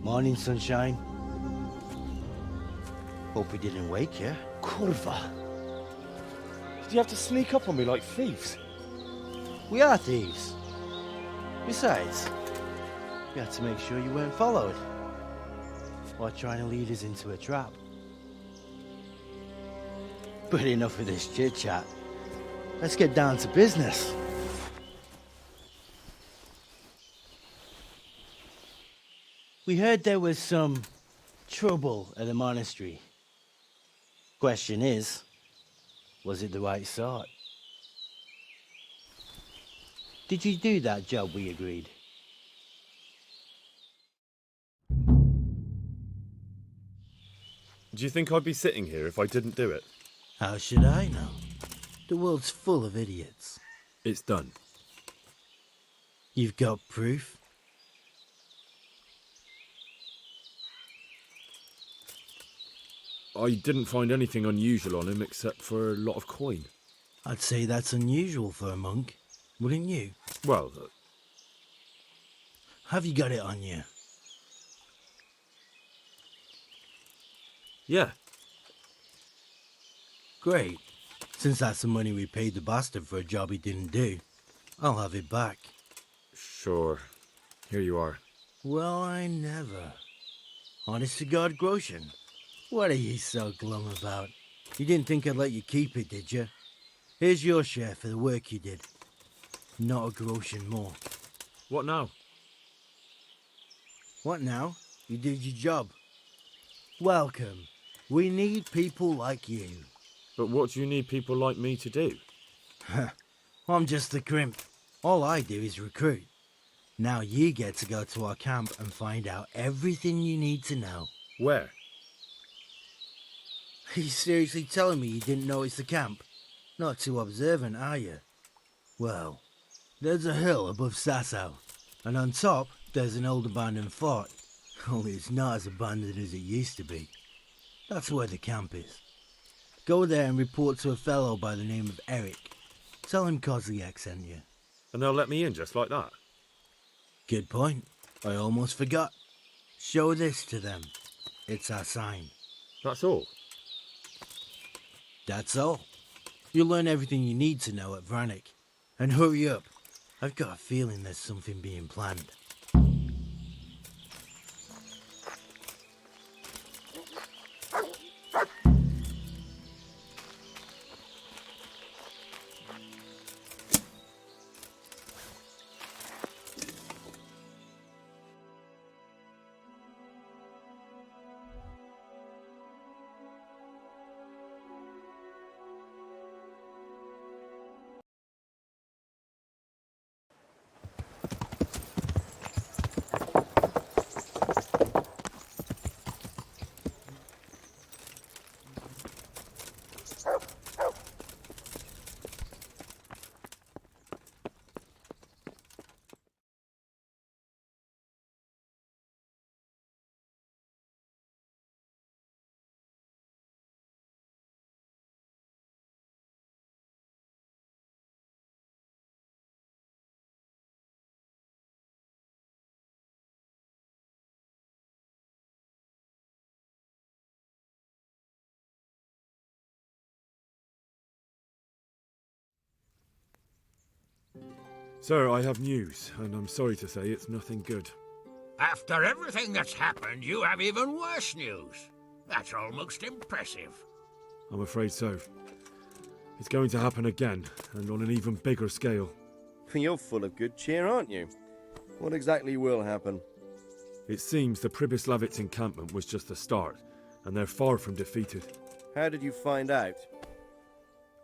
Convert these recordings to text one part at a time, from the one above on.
Morning, sunshine. Hope we didn't wake you. Kurva! Did you have to sneak up on me like thieves? We are thieves. Besides, we had to make sure you weren't followed. Or trying to lead us into a trap. But enough of this chit-chat. Let's get down to business. We heard there was some trouble at the monastery. Question is, was it the right sort? Did you do that job we agreed? Do you think I'd be sitting here if I didn't do it? How should I know? The world's full of idiots. It's done. You've got proof? I didn't find anything unusual on him except for a lot of coin. I'd say that's unusual for a monk, wouldn't you? Well, Have you got it on you? yeah. Great. Since that's the money we paid the bastard for a job he didn't do, I'll have it back. Sure. Here you are. Well, I never. Honest to God, Groshen, what are you so glum about? You didn't think I'd let you keep it, did you? Here's your share for the work you did. Not a Groshen more. What now? What now? You did your job. Welcome. We need people like you. But what do you need people like me to do? I'm just the crimp. All I do is recruit. Now you get to go to our camp and find out everything you need to know. Where? Are you seriously telling me you didn't notice the camp? Not too observant, are you? Well, there's a hill above Sasau, and on top there's an old abandoned fort. Only it's not as abandoned as it used to be. That's where the camp is. Go there and report to a fellow by the name of Eric. Tell him Kozliak sent you. And they'll let me in just like that? Good point. I almost forgot. Show this to them. It's our sign. That's all? That's all. You'll learn everything you need to know at Vranik. And hurry up. I've got a feeling there's something being planned. Sir, I have news, and I'm sorry to say it's nothing good. After everything that's happened, you have even worse news. That's almost impressive. I'm afraid so. It's going to happen again, and on an even bigger scale. You're full of good cheer, aren't you? What exactly will happen? It seems the Pribyslavitz encampment was just the start, and they're far from defeated. How did you find out?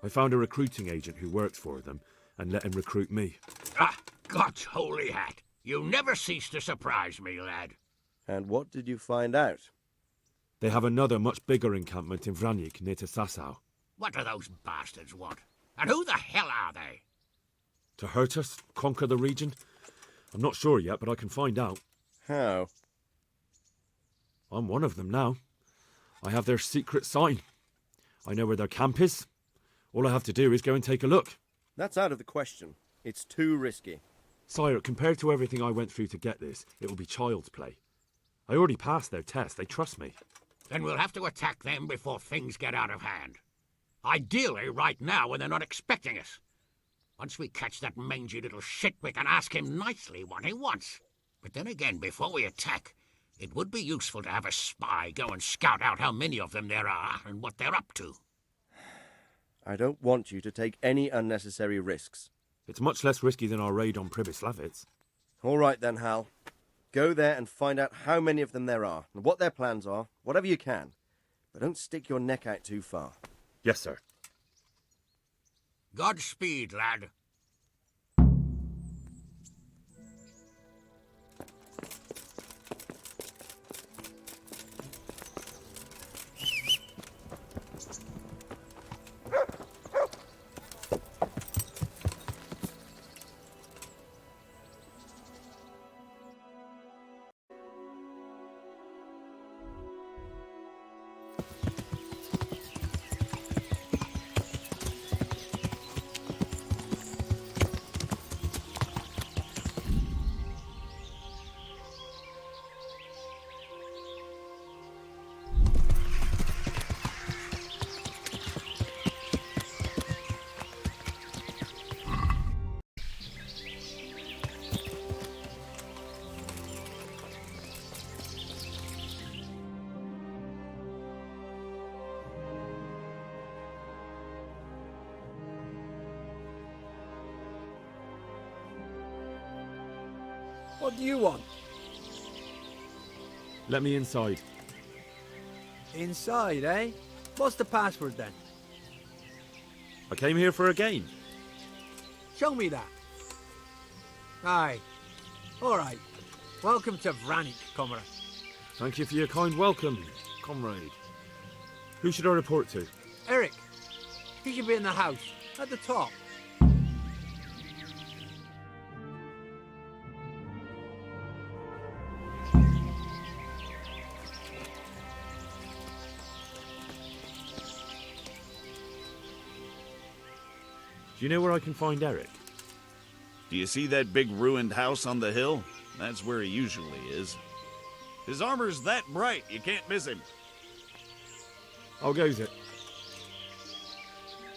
I found a recruiting agent who works for them, and let him recruit me. Ah, God's holy hat. You never cease to surprise me, lad. And what did you find out? They have another much bigger encampment in Vranik near to Sasau. What do those bastards want? And who the hell are they? To hurt us? Conquer the region? I'm not sure yet, but I can find out. How? I'm one of them now. I have their secret sign. I know where their camp is. All I have to do is go and take a look. That's out of the question. It's too risky. Sire, compared to everything I went through to get this, it will be child's play. I already passed their test. They trust me. Then we'll have to attack them before things get out of hand. Ideally, right now, when they're not expecting us. Once we catch that mangy little shit, we can ask him nicely what he wants. But then again, before we attack, it would be useful to have a spy go and scout out how many of them there are and what they're up to. I don't want you to take any unnecessary risks. It's much less risky than our raid on Pribyslavitz. All right then, Hal. Go there and find out how many of them there are, and what their plans are, whatever you can. But don't stick your neck out too far. Yes, sir. Godspeed, lad. What do you want? Let me inside. Inside, eh? What's the password then? I came here for a game. Show me that. Aye. Alright. Welcome to Vranik, comrade. Thank you for your kind welcome, comrade. Who should I report to? Eric. He should be in the house, at the top. Do you know where I can find Eric? Do you see that big ruined house on the hill? That's where he usually is. His armor's that bright, you can't miss him. How goes it?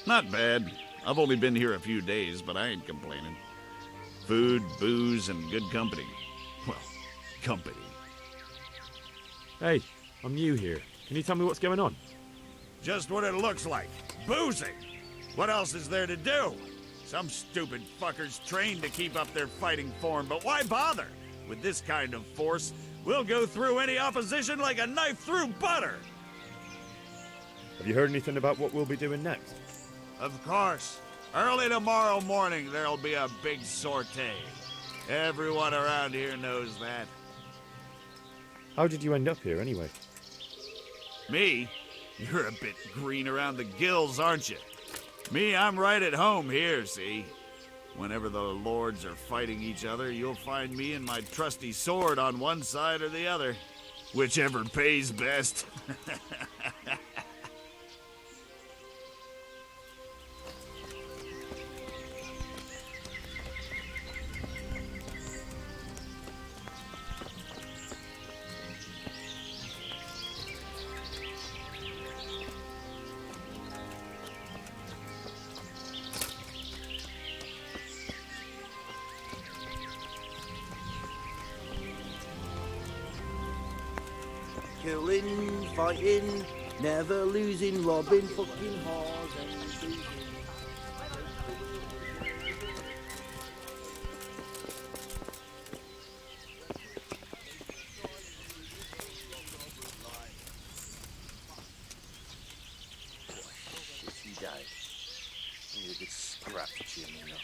Not bad. I've only been here a few days, but I ain't complaining. Food, booze, and good company. Well, company. Hey, I'm new here. Can you tell me what's going on? Just what it looks like. Boozing! What else is there to do? Some stupid fuckers trained to keep up their fighting form, but why bother? With this kind of force, we'll go through any opposition like a knife through butter! Have you heard anything about what we'll be doing next? Of course. Early tomorrow morning, there'll be a big sortie. Everyone around here knows that. How did you end up here, anyway? Me? You're a bit green around the gills, aren't you? Me, I'm right at home here, see? Whenever the lords are fighting each other, you'll find me and my trusty sword on one side or the other. Whichever pays best. Killing, fighting, never losing, robbing fucking whores and boozing. Shitty day. Only a bit scratchy and enough.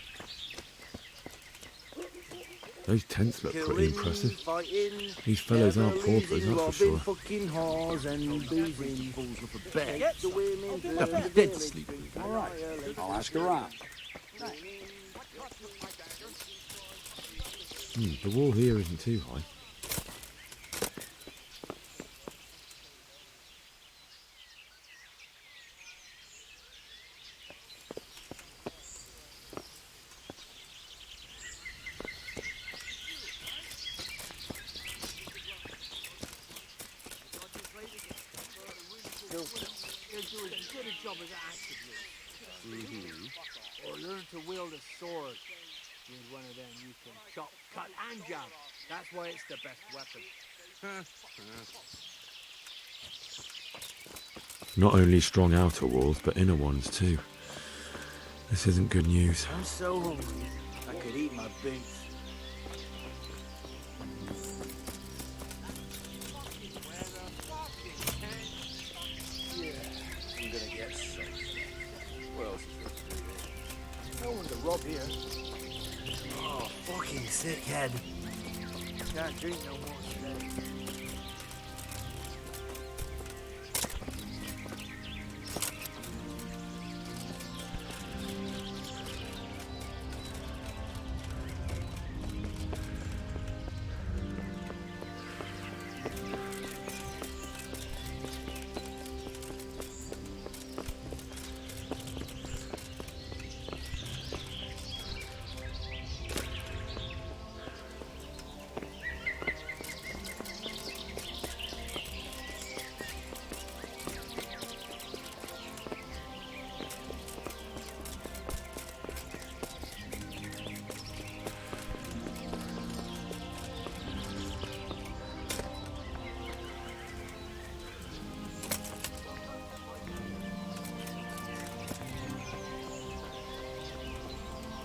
Those tents look pretty impressive. Fighting, These fellows never aren't paupers, losing, that's for robbing sure. fucking whores and boozing. Falls off a bed. Get the women Nothing dead to sleep with. All right, I'll ask around. The wall here isn't too high. good a job as an active or learn to wield a sword. With one of them you can chop, cut, and jab. That's why it's the best weapon. Not only strong outer walls, but inner ones too. This isn't good news. I'm so hungry, I could eat my boots. I'm gonna get sick. What else is there? No one to rob here. Oh, fucking sick head. Can't drink no more today.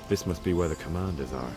This must be where the commanders are.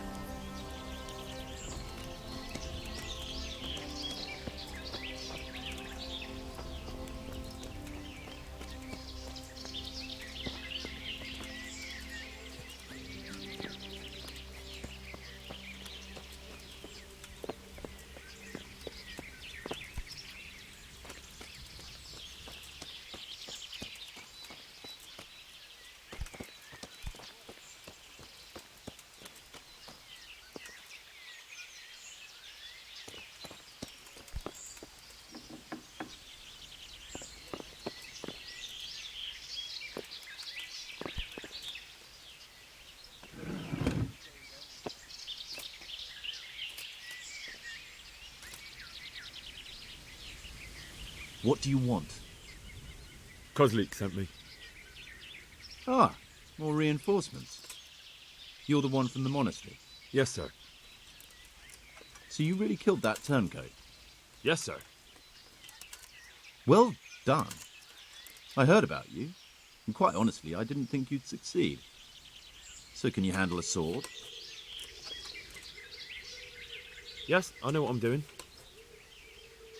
What do you want? Kozlik sent me. Ah, more reinforcements. You're the one from the monastery. Yes, sir. So you really killed that turncoat? Yes, sir. Well done. I heard about you, and quite honestly, I didn't think you'd succeed. So can you handle a sword? Yes, I know what I'm doing.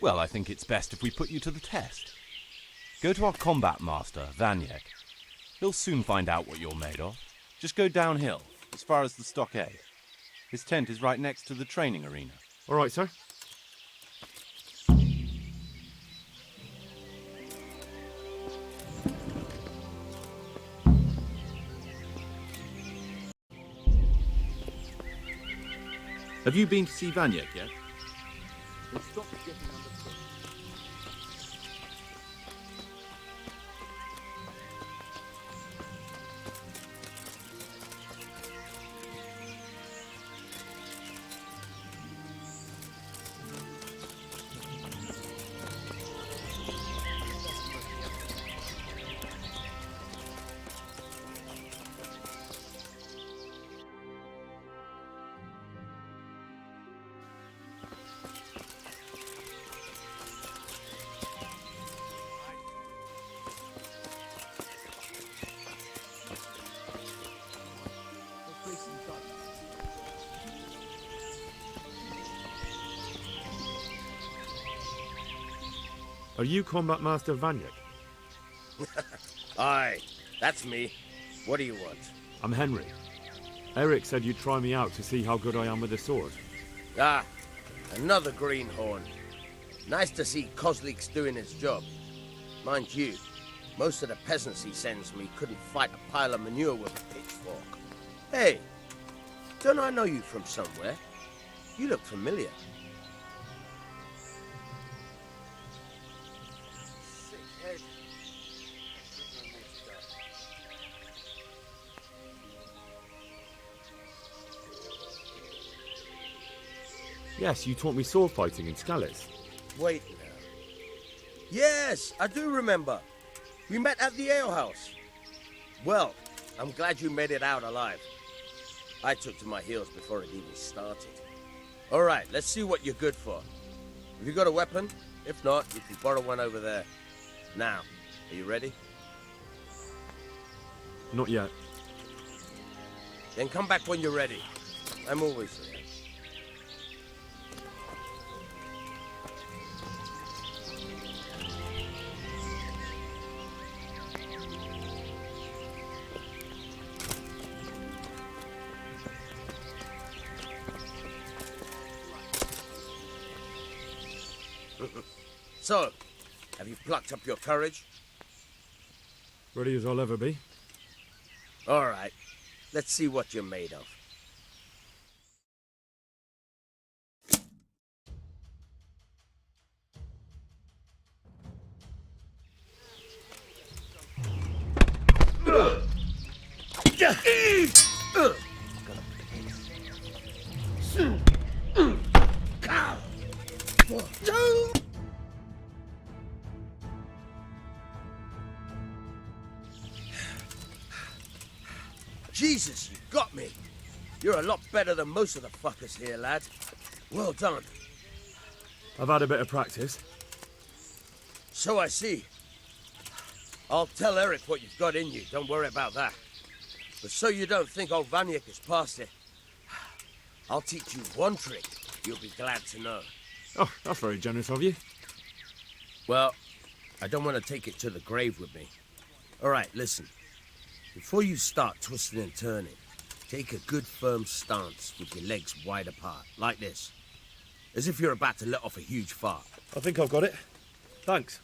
Well, I think it's best if we put you to the test. Go to our combat master, Vanyek. He'll soon find out what you're made of. Just go downhill, as far as the stockade. His tent is right next to the training arena. All right, sir. Have you been to see Vanyek yet? Are you Combat Master Vanyek? Aye, that's me. What do you want? I'm Henry. Eric said you'd try me out to see how good I am with a sword. Ah, another greenhorn. Nice to see Kozlik's doing his job. Mind you, most of the peasants he sends me couldn't fight a pile of manure with a pitchfork. Hey, don't I know you from somewhere? You look familiar. Sick head. Yes, you taught me sword fighting in Skalitz. Wait now. Yes, I do remember. We met at the alehouse. Well, I'm glad you made it out alive. I took to my heels before it even started. All right, let's see what you're good for. Have you got a weapon? If not, you can borrow one over there. Now, are you ready? Not yet. Then come back when you're ready. I'm always ready. So, have you plucked up your courage? Ready as I'll ever be. All right, let's see what you're made of. Jesus, you got me. You're a lot better than most of the fuckers here, lad. Well done. I've had a bit of practice. So I see. I'll tell Eric what you've got in you, don't worry about that. But so you don't think old Vanyek is past it, I'll teach you one trick you'll be glad to know. Oh, that's very generous of you. Well, I don't want to take it to the grave with me. All right, listen. Before you start twisting and turning, take a good firm stance with your legs wide apart, like this. As if you're about to let off a huge fart. I think I've got it. Thanks.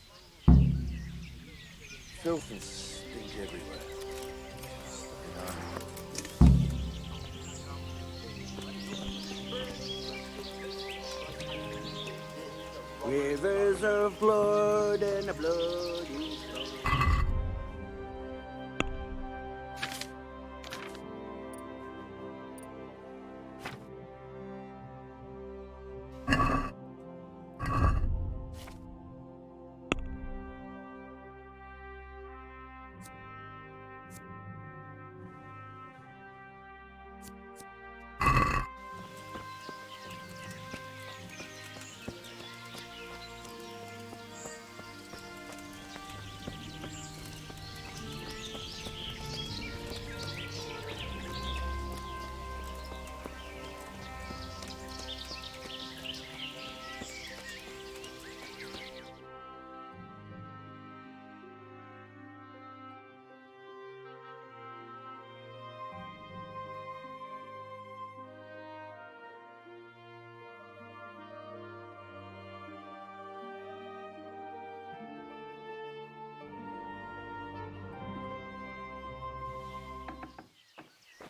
Filth and stink everywhere. Rivers of blood and a bloody stone.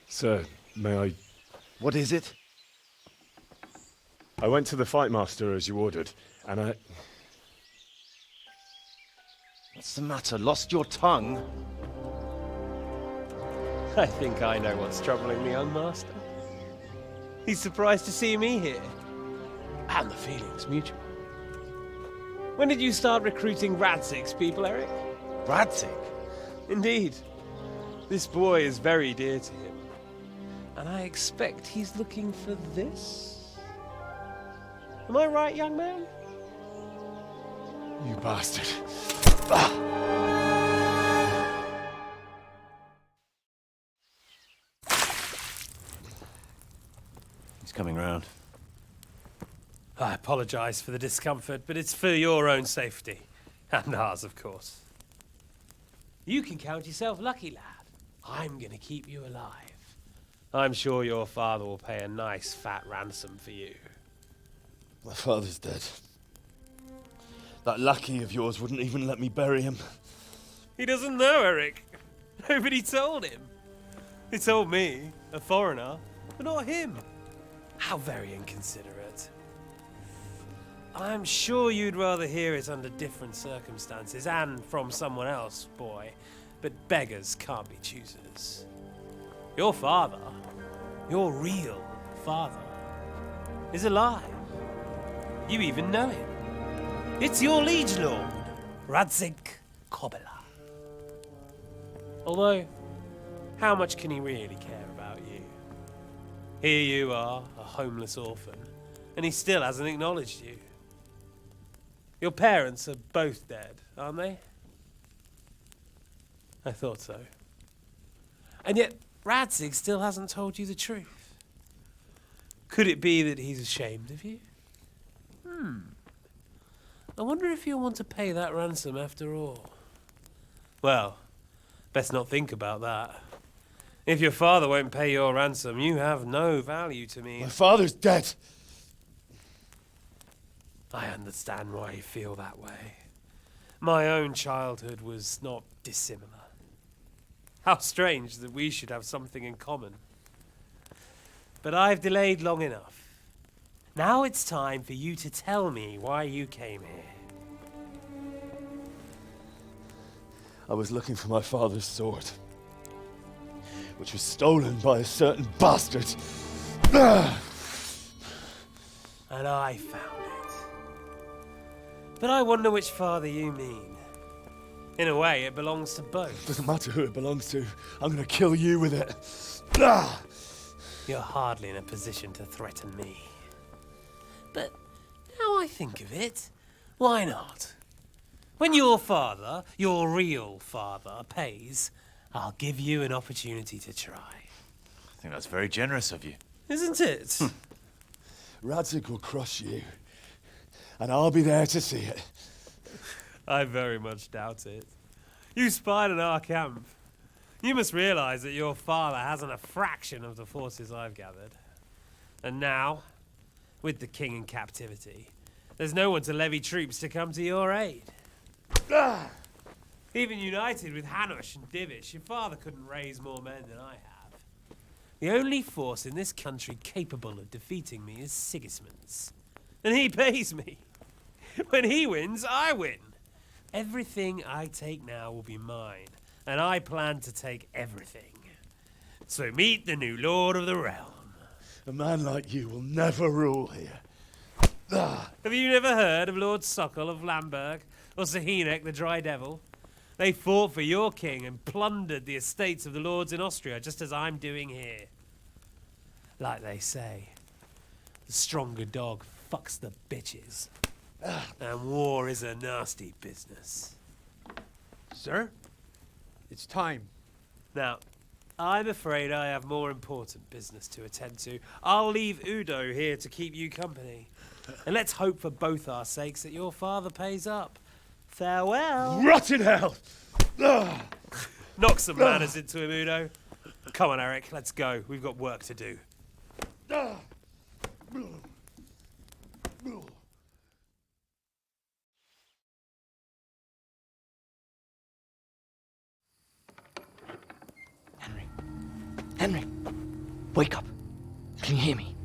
Sir, may I... What is it? I went to the fight master as you ordered, and I... What's the matter? Lost your tongue? I think I know what's troubling the young master. He's surprised to see me here. And the feeling's mutual. When did you start recruiting Radzig's people, Eric? Radzig? Indeed. This boy is very dear to him. And I expect he's looking for this? Am I right, young man? You bastard. He's coming round. I apologize for the discomfort, but it's for your own safety. And ours, of course. You can count yourself lucky, lad. I'm gonna keep you alive. I'm sure your father will pay a nice fat ransom for you. My father's dead. That lackey of yours wouldn't even let me bury him. He doesn't know, Eric. Nobody told him. He told me, a foreigner, but not him. How very inconsiderate. I'm sure you'd rather hear it under different circumstances and from someone else, boy. But beggars can't be choosers. Your father, your real father, is alive. You even know him. It's your liege lord, Radzig Kobela. Although, how much can he really care about you? Here you are, a homeless orphan, and he still hasn't acknowledged you. Your parents are both dead, aren't they? I thought so. And yet, Radzig still hasn't told you the truth. Could it be that he's ashamed of you? I wonder if you'll want to pay that ransom after all. Well, best not think about that. If your father won't pay your ransom, you have no value to me. My father's dead. I understand why you feel that way. My own childhood was not dissimilar. How strange that we should have something in common. But I've delayed long enough. Now it's time for you to tell me why you came here. I was looking for my father's sword, which was stolen by a certain bastard. And I found it. But I wonder which father you mean. In a way, it belongs to both. Doesn't matter who it belongs to. I'm gonna kill you with it. You're hardly in a position to threaten me. But now I think of it, why not? When your father, your real father, pays, I'll give you an opportunity to try. I think that's very generous of you. Isn't it? Radzig will crush you, and I'll be there to see it. I very much doubt it. You spied on our camp. You must realize that your father hasn't a fraction of the forces I've gathered. And now, with the king in captivity, there's no one to levy troops to come to your aid. Even united with Hanush and Divish, your father couldn't raise more men than I have. The only force in this country capable of defeating me is Sigismund's. And he pays me. When he wins, I win. Everything I take now will be mine, and I plan to take everything. So meet the new lord of the realm. A man like you will never rule here. Have you never heard of Lord Sokol of Lamberg, or Sahinek the Dry Devil? They fought for your king and plundered the estates of the lords in Austria, just as I'm doing here. Like they say, the stronger dog fucks the bitches. And war is a nasty business. Sir, it's time. Now, I'm afraid I have more important business to attend to. I'll leave Udo here to keep you company. And let's hope for both our sakes that your father pays up. Farewell. Rot in hell! Knock some manners into him, Udo. Come on, Eric, let's go. We've got work to do. Henry, wake up. Can you hear me?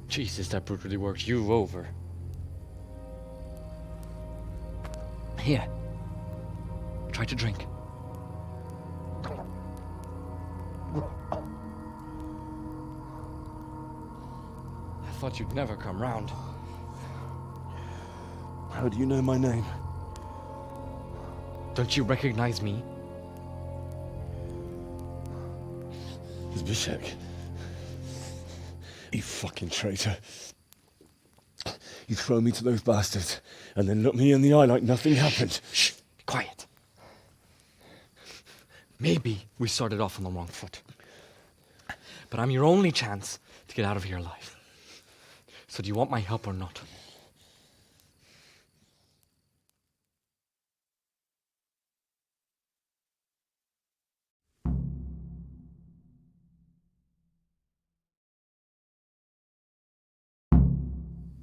Jesus, that brutally worked you over. Here. Try to drink. I thought you'd never come round. How do you know my name? Don't you recognize me? Zbyszek. You fucking traitor. You throw me to those bastards and then look me in the eye like nothing happened. Shh, be quiet. Maybe we started off on the wrong foot. But I'm your only chance to get out of here alive. So do you want my help or not?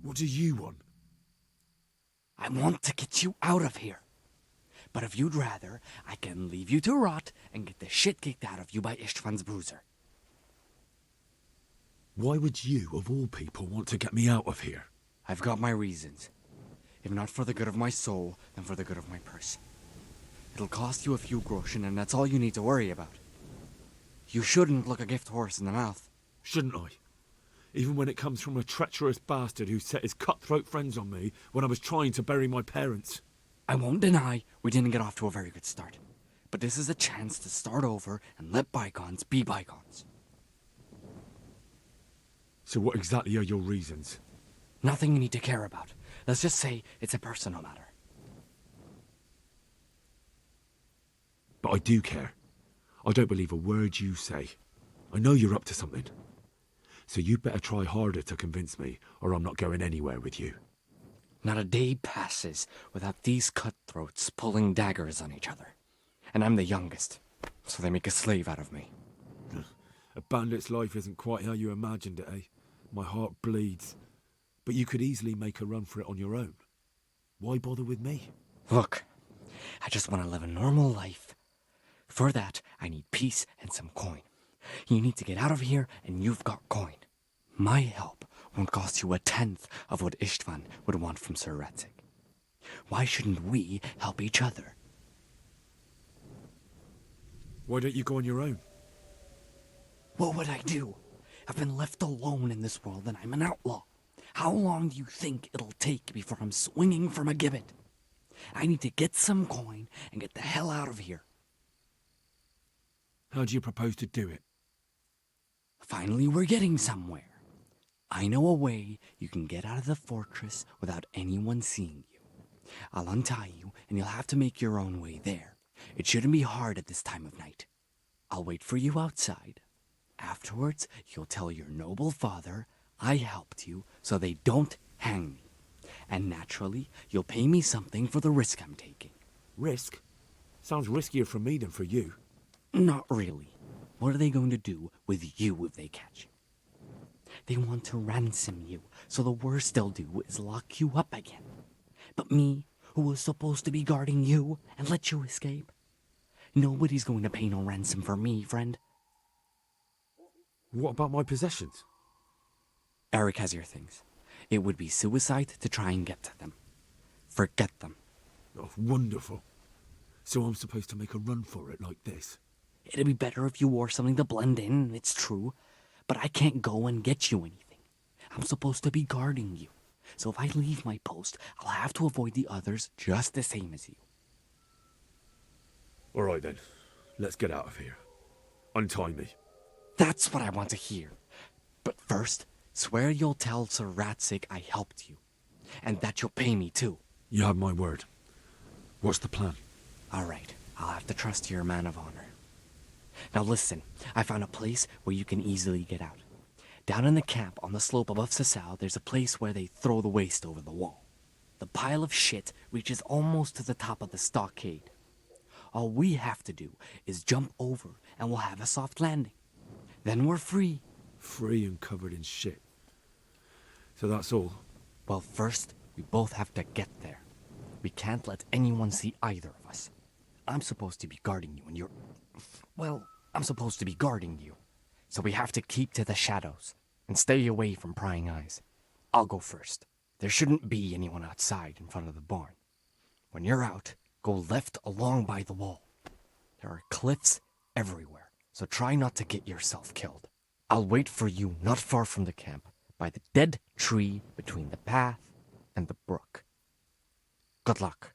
What do you want? I want to get you out of here. But if you'd rather, I can leave you to rot and get the shit kicked out of you by Istvan's bruiser. Why would you, of all people, want to get me out of here? I've got my reasons. If not for the good of my soul, then for the good of my purse. It'll cost you a few groschen, and that's all you need to worry about. You shouldn't look a gift horse in the mouth. Shouldn't I? Even when it comes from a treacherous bastard who set his cutthroat friends on me when I was trying to bury my parents. I won't deny we didn't get off to a very good start. But this is a chance to start over and let bygones be bygones. So what exactly are your reasons? Nothing you need to care about. Let's just say it's a personal matter. But I do care. I don't believe a word you say. I know you're up to something. So you better try harder to convince me, or I'm not going anywhere with you. Not a day passes without these cutthroats pulling daggers on each other. And I'm the youngest, so they make a slave out of me. A bandit's life isn't quite how you imagined it, eh? My heart bleeds. But you could easily make a run for it on your own. Why bother with me? Look, I just want to live a normal life. For that, I need peace and some coin. You need to get out of here, and you've got coin. My help won't cost you a tenth of what Istvan would want from Sir Ratzik. Why shouldn't we help each other? Why don't you go on your own? What would I do? I've been left alone in this world, and I'm an outlaw. How long do you think it'll take before I'm swinging from a gibbet? I need to get some coin and get the hell out of here. How do you propose to do it? Finally, we're getting somewhere. I know a way you can get out of the fortress without anyone seeing you. I'll untie you, and you'll have to make your own way there. It shouldn't be hard at this time of night. I'll wait for you outside. Afterwards, you'll tell your noble father I helped you so they don't hang me. And naturally, you'll pay me something for the risk I'm taking. Risk? Sounds riskier for me than for you. Not really. What are they going to do with you if they catch you? They want to ransom you, so the worst they'll do is lock you up again. But me, who was supposed to be guarding you and let you escape? Nobody's going to pay no ransom for me, friend. What about my possessions? Eric has your things. It would be suicide to try and get to them. Forget them. Oh, wonderful. So I'm supposed to make a run for it like this? It'd be better if you wore something to blend in, it's true. But I can't go and get you anything. I'm supposed to be guarding you. So if I leave my post, I'll have to avoid the others just the same as you. All right then. Let's get out of here. Untie me. That's what I want to hear. But first, swear you'll tell Sir Ratzik I helped you. And that you'll pay me too. You have my word. What's the plan? All right. I'll have to trust you're a man of honor. Now listen, I found a place where you can easily get out. Down in the camp on the slope above Sasau, there's a place where they throw the waste over the wall. The pile of shit reaches almost to the top of the stockade. All we have to do is jump over and we'll have a soft landing. Then we're free. Free and covered in shit. So that's all? Well, first, we both have to get there. We can't let anyone see either of us. I'm supposed to be guarding you and you're... Well, I'm supposed to be guarding you. So we have to keep to the shadows and stay away from prying eyes. I'll go first. There shouldn't be anyone outside in front of the barn. When you're out, go left along by the wall. There are cliffs everywhere, so try not to get yourself killed. I'll wait for you not far from the camp, by the dead tree between the path and the brook. Good luck.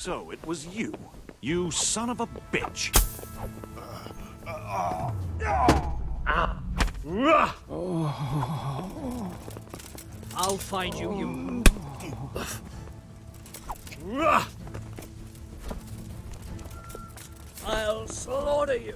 So it was you. You son of a bitch. I'll find you, you. I'll slaughter you.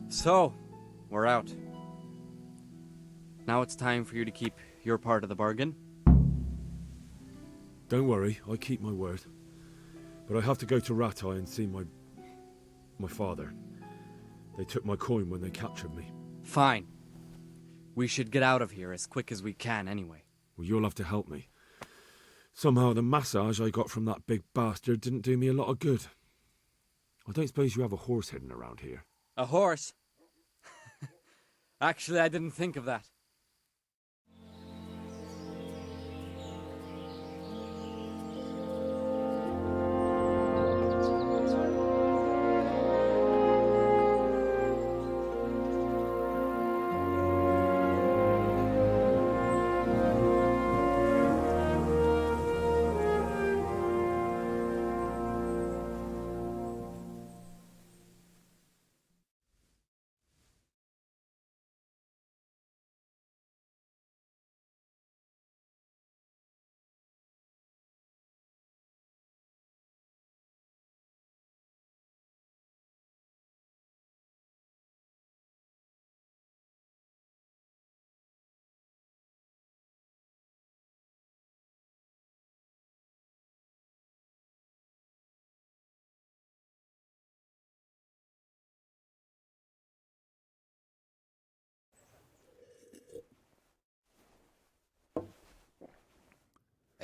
So, we're out. Now it's time for you to keep your part of the bargain. Don't worry, I keep my word. But I have to go to Rattay and see my father. They took my coin when they captured me. Fine. We should get out of here as quick as we can anyway. Well, you'll have to help me. Somehow the massage I got from that big bastard didn't do me a lot of good. I don't suppose you have a horse hidden around here. A horse? Actually, I didn't think of that.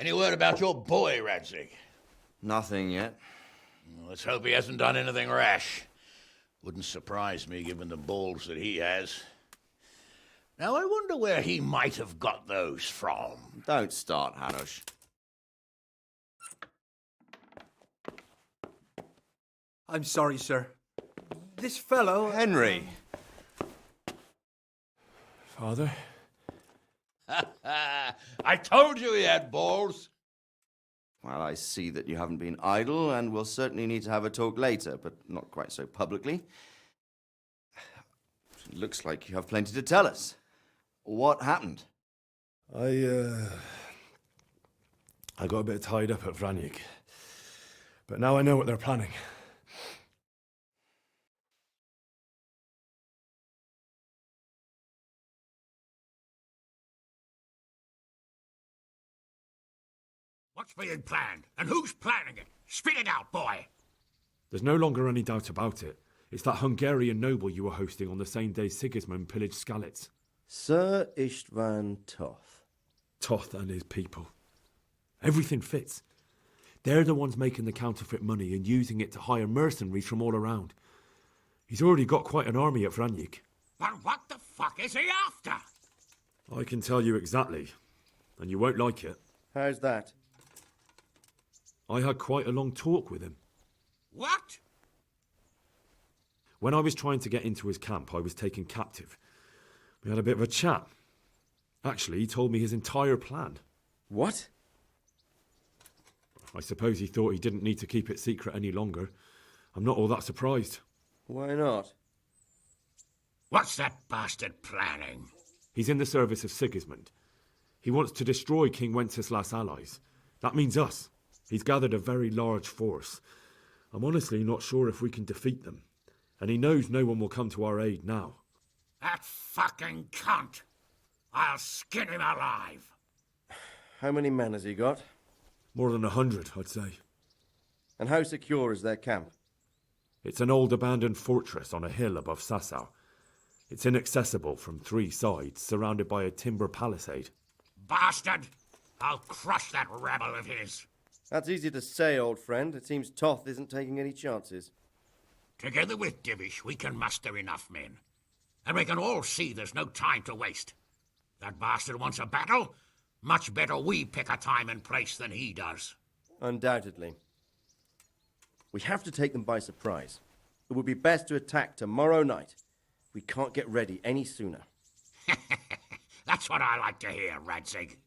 Any word about your boy, Radzig? Nothing yet. Let's hope he hasn't done anything rash. Wouldn't surprise me, given the balls that he has. Now, I wonder where he might have got those from. Don't start, Hanush. I'm sorry, sir. This fellow... Henry! Father? I told you he had balls. Well, I see that you haven't been idle, and we'll certainly need to have a talk later, but not quite so publicly. It looks like you have plenty to tell us. What happened? I got a bit tied up at Vranyik. But now I know what they're planning. What's being planned? And who's planning it? Spit it out, boy! There's no longer any doubt about it. It's that Hungarian noble you were hosting on the same day Sigismund pillaged Skalitz. Sir Istvan Toth. Toth and his people. Everything fits. They're the ones making the counterfeit money and using it to hire mercenaries from all around. He's already got quite an army at Vranyik. But what the fuck is he after? I can tell you exactly, and you won't like it. How's that? I had quite a long talk with him. What? When I was trying to get into his camp, I was taken captive. We had a bit of a chat. Actually, he told me his entire plan. What? I suppose he thought he didn't need to keep it secret any longer. I'm not all that surprised. Why not? What's that bastard planning? He's in the service of Sigismund. He wants to destroy King Wenceslas' allies. That means us. He's gathered a very large force. I'm honestly not sure if we can defeat them. And he knows no one will come to our aid now. That fucking cunt! I'll skin him alive! How many men has he got? More than 100, I'd say. And how secure is their camp? It's an old abandoned fortress on a hill above Sasau. It's inaccessible from 3 sides, surrounded by a timber palisade. Bastard! I'll crush that rebel of his! That's easy to say, old friend. It seems Toth isn't taking any chances. Together with Divish, we can muster enough men. And we can all see there's no time to waste. That bastard wants a battle. Much better we pick a time and place than he does. Undoubtedly. We have to take them by surprise. It would be best to attack tomorrow night. We can't get ready any sooner. That's what I like to hear, Radzig.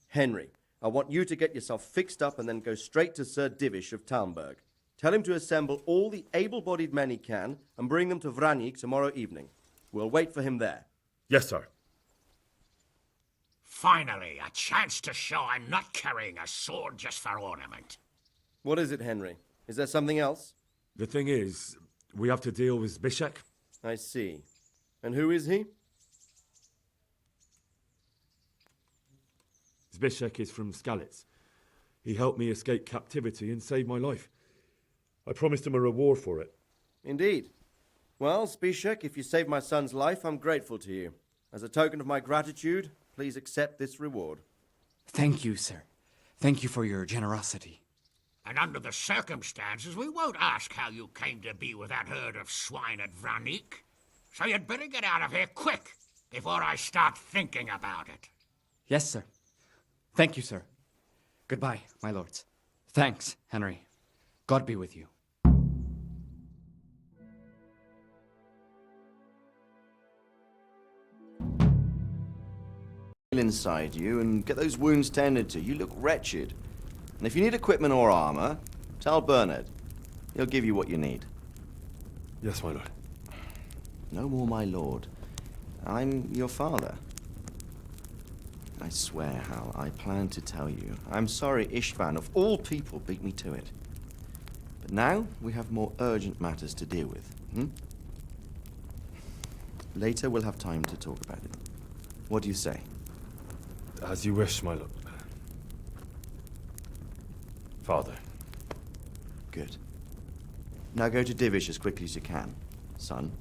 Henry, I want you to get yourself fixed up and then go straight to Sir Divish of Talmberg. Tell him to assemble all the able-bodied men he can and bring them to Vranyik tomorrow evening. We'll wait for him there. Yes, sir. Finally, a chance to show I'm not carrying a sword just for ornament. What is it, Henry? Is there something else? The thing is, we have to deal with Zbyszek. I see. And who is he? Zbyszek is from Skalitz. He helped me escape captivity and saved my life. I promised him a reward for it. Indeed. Well, Zbyszek, if you saved my son's life, I'm grateful to you. As a token of my gratitude, please accept this reward. Thank you, sir. Thank you for your generosity. And under the circumstances, we won't ask how you came to be with that herd of swine at Vranyik. So you'd better get out of here quick, before I start thinking about it. Yes, sir. Thank you, sir. Goodbye, my lords. Thanks, Henry. God be with you. Inside you and get those wounds tended to. You look wretched. And if you need equipment or armor, tell Bernard. He'll give you what you need. Yes, my lord. No more, my lord. I'm your father. I swear, Hal, I plan to tell you. I'm sorry Istvan, of all people, beat me to it. But now we have more urgent matters to deal with. Later we'll have time to talk about it. What do you say? As you wish, my lord. Father. Good. Now go to Divish as quickly as you can, son.